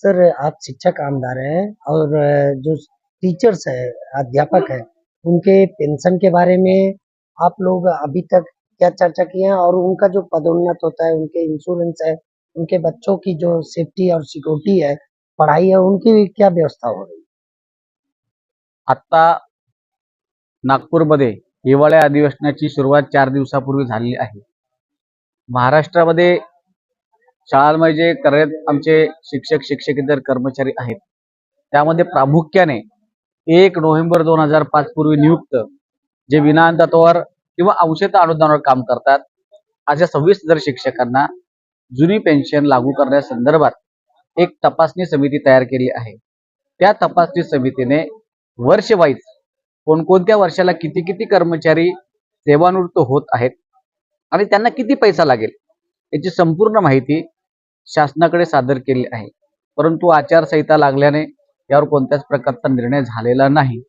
Sir, आप शिक्षक आमदार हैं और जो टीचर्स है, अध्यापक है, उनके पेंशन के बारे में आप लोग अभी तक क्या चर्चा किए हैं? और उनका जो पदोन्नत होता है, उनके इंश्योरेंस है, उनके बच्चों की जो सेफ्टी और सिक्योरिटी है, पढ़ाई है, उनकी क्या व्यवस्था हो रही है? आता नागपूरमध्ये हिवाळी अधिवेशनाची सुरुवात 4 दिवसापूर्वी झालेली आहे. महाराष्ट्रामध्ये शाळांमध्ये जे कार्यरत आमचे शिक्षक शिक्षकेतर कर्मचारी आहेत, त्यामध्ये प्रामुख्याने 1 नोव्हेंबर 2005 पूर्वी नियुक्त जे विना तत्वावर किंवा अंशतः अनुदानावर काम करतात, अशा 26,000 शिक्षकांना जुनी पेन्शन लागू करण्यासंदर्भात एक तपासणी समिती तयार केली आहे. त्या तपासणी समितीने वर्षवाईज कोणकोणत्या वर्षाला किती किती कर्मचारी सेवानिवृत्त होत आहेत आणि त्यांना किती पैसा लागेल याची संपूर्ण माहिती शासनाकडे सादर केली आहे. परंतु आचारसंहिता लागल्याने यावर कोणत्याच प्रकारचा निर्णय झालेला नाही.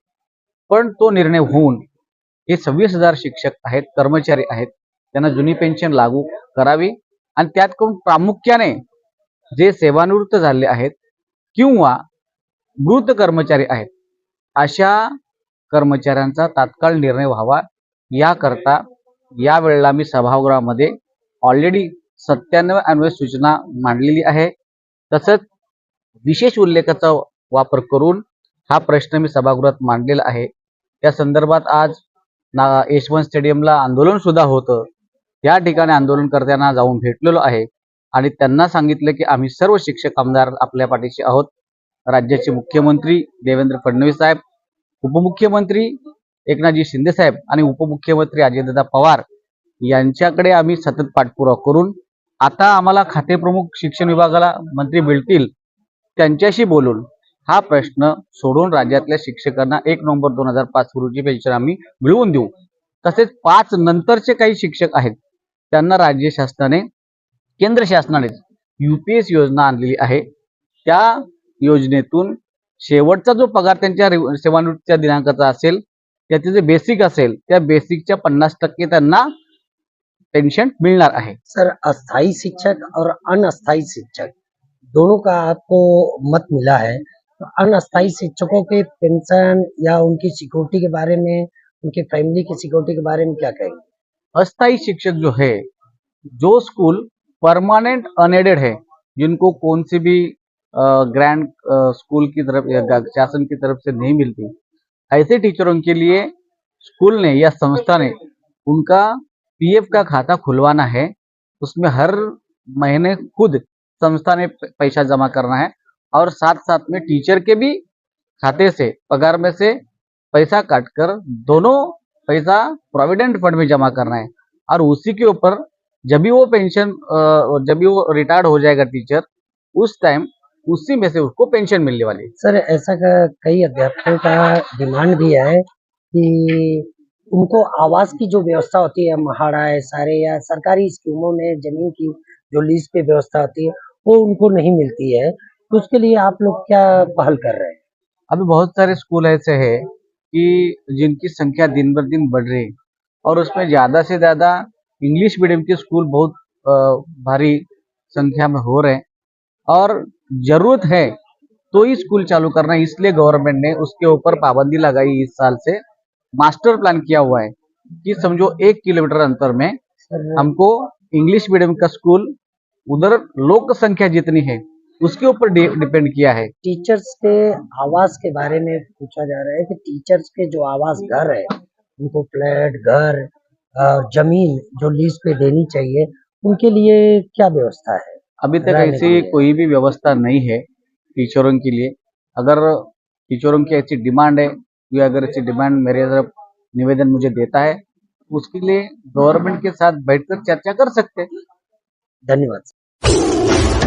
पण तो निर्णय होऊन हे 26,000 शिक्षक आहेत, कर्मचारी आहेत, त्यांना जुनी पेन्शन लागू करावी आणि त्यात प्रामुख्याने जे सेवानिवृत्त झाले आहेत किंवा मृत कर्मचारी आहेत, अशा कर्मचाऱ्यांचा तात्काळ निर्णय व्हावा याकरता यावेळेला मी सभागृहामध्ये ऑलरेडी 97 अन्वय सूचना मांडलेली आहे. तसंच विशेष उल्लेखाचा वापर करून हा प्रश्न मी सभागृहात मांडलेला आहे. त्या संदर्भात आज यशवंत स्टेडियमला आंदोलन सुद्धा होतं. त्या ठिकाणी आंदोलनकर्त्यांना जाऊन भेटलेलो आहे आणि त्यांना सांगितलं की आम्ही सर्व शिक्षक आमदार आपल्या पाठीशी आहोत. राज्याचे मुख्यमंत्री देवेंद्र फडणवीस साहेब, उपमुख्यमंत्री एकनाथजी शिंदे साहेब आणि उपमुख्यमंत्री अजितदादा पवार यांच्याकडे आम्ही सतत पाठपुरावा करून आता आम्हाला खातेप्रमुख शिक्षण विभागाला मंत्री मिळतील त्यांच्याशी बोलून हा प्रश्न सोडून राज्यातल्या शिक्षकांना 1 नोव्हेंबर 2005 पूर्वीची पेन्शन आम्ही मिळवून देऊ. तसेच 5 नंतरचे काही शिक्षक आहेत त्यांना राज्य शासनाने केंद्र शासनाने UPS योजना आणलेली आहे. त्या योजनेतून शेवटचा जो पगार त्यांच्या सेवानिवृत्तीच्या दिनांकाचा असेल त्याचे जे बेसिक असेल त्या बेसिकच्या 50% त्यांना पेंशन मिलना है। सर, अस्थाई शिक्षक और अनस्थाई शिक्षक दोनों का आपको मत मिला है, तो अनस्थाई शिक्षकों के पेंशन या उनकी सिक्योरिटी के बारे में, उनके फैमिली की सिक्योरिटी के बारे में क्या कहेंगे? अस्थाई शिक्षक जो है, जो स्कूल परमानेंट अनएडेड है, जिनको कौन सी भी ग्रैंड स्कूल की तरफ या शासन की तरफ से नहीं मिलती, ऐसे टीचरों के लिए स्कूल ने या संस्था ने उनका PF का खाता खुलवाना है। उसमें हर महीने खुद संस्था ने पैसा जमा करना है और साथ साथ में टीचर के भी खाते से पगार में से पैसा काटकर दोनों पैसा प्रोविडेंट फंड में जमा करना है और उसी के ऊपर जब भी वो पेंशन जब भी वो रिटायर्ड हो जाएगा टीचर, उस टाइम उसी में से उसको पेंशन मिलने वाली है। सर, ऐसा कई अध्यापकों का डिमांड भी है कि उनको आवास की जो व्यवस्था होती है, महाड़ा है सारे या सरकारी स्कीमों में जमीन की जो लीज पे व्यवस्था होती है, वो उनको नहीं मिलती है। तो उसके लिए आप लोग क्या पहल कर रहे हैं? अभी बहुत सारे स्कूल ऐसे हैं कि जिनकी संख्या दिन बर दिन बढ़ रही है और उसमें ज़्यादा से ज़्यादा इंग्लिश मीडियम के स्कूल बहुत भारी संख्या में हो रहे हैं और ज़रूरत है तो ही स्कूल चालू करना है। इसलिए गवर्नमेंट ने उसके ऊपर पाबंदी लगाई। इस साल से मास्टर प्लान किया हुआ है कि समझो 1 किलोमीटर अंतर में हमको इंग्लिश मीडियम का स्कूल, उधर लोक संख्या जितनी है उसके ऊपर डिपेंड किया है। टीचर्स के आवास के बारे में पूछा जा रहा है कि टीचर्स के जो आवास घर है, उनको फ्लैट, घर, जमीन जो लीज पे देनी चाहिए, उनके लिए क्या व्यवस्था है? अभी तक ऐसी कोई भी व्यवस्था नहीं है टीचरों के लिए। अगर टीचरों की ऐसी डिमांड है या अगर ऐसी डिमांड मेरे तरफ निवेदन मुझे देता है, उसके लिए गवर्नमेंट के साथ बैठकर चर्चा कर सकते हैं। धन्यवाद।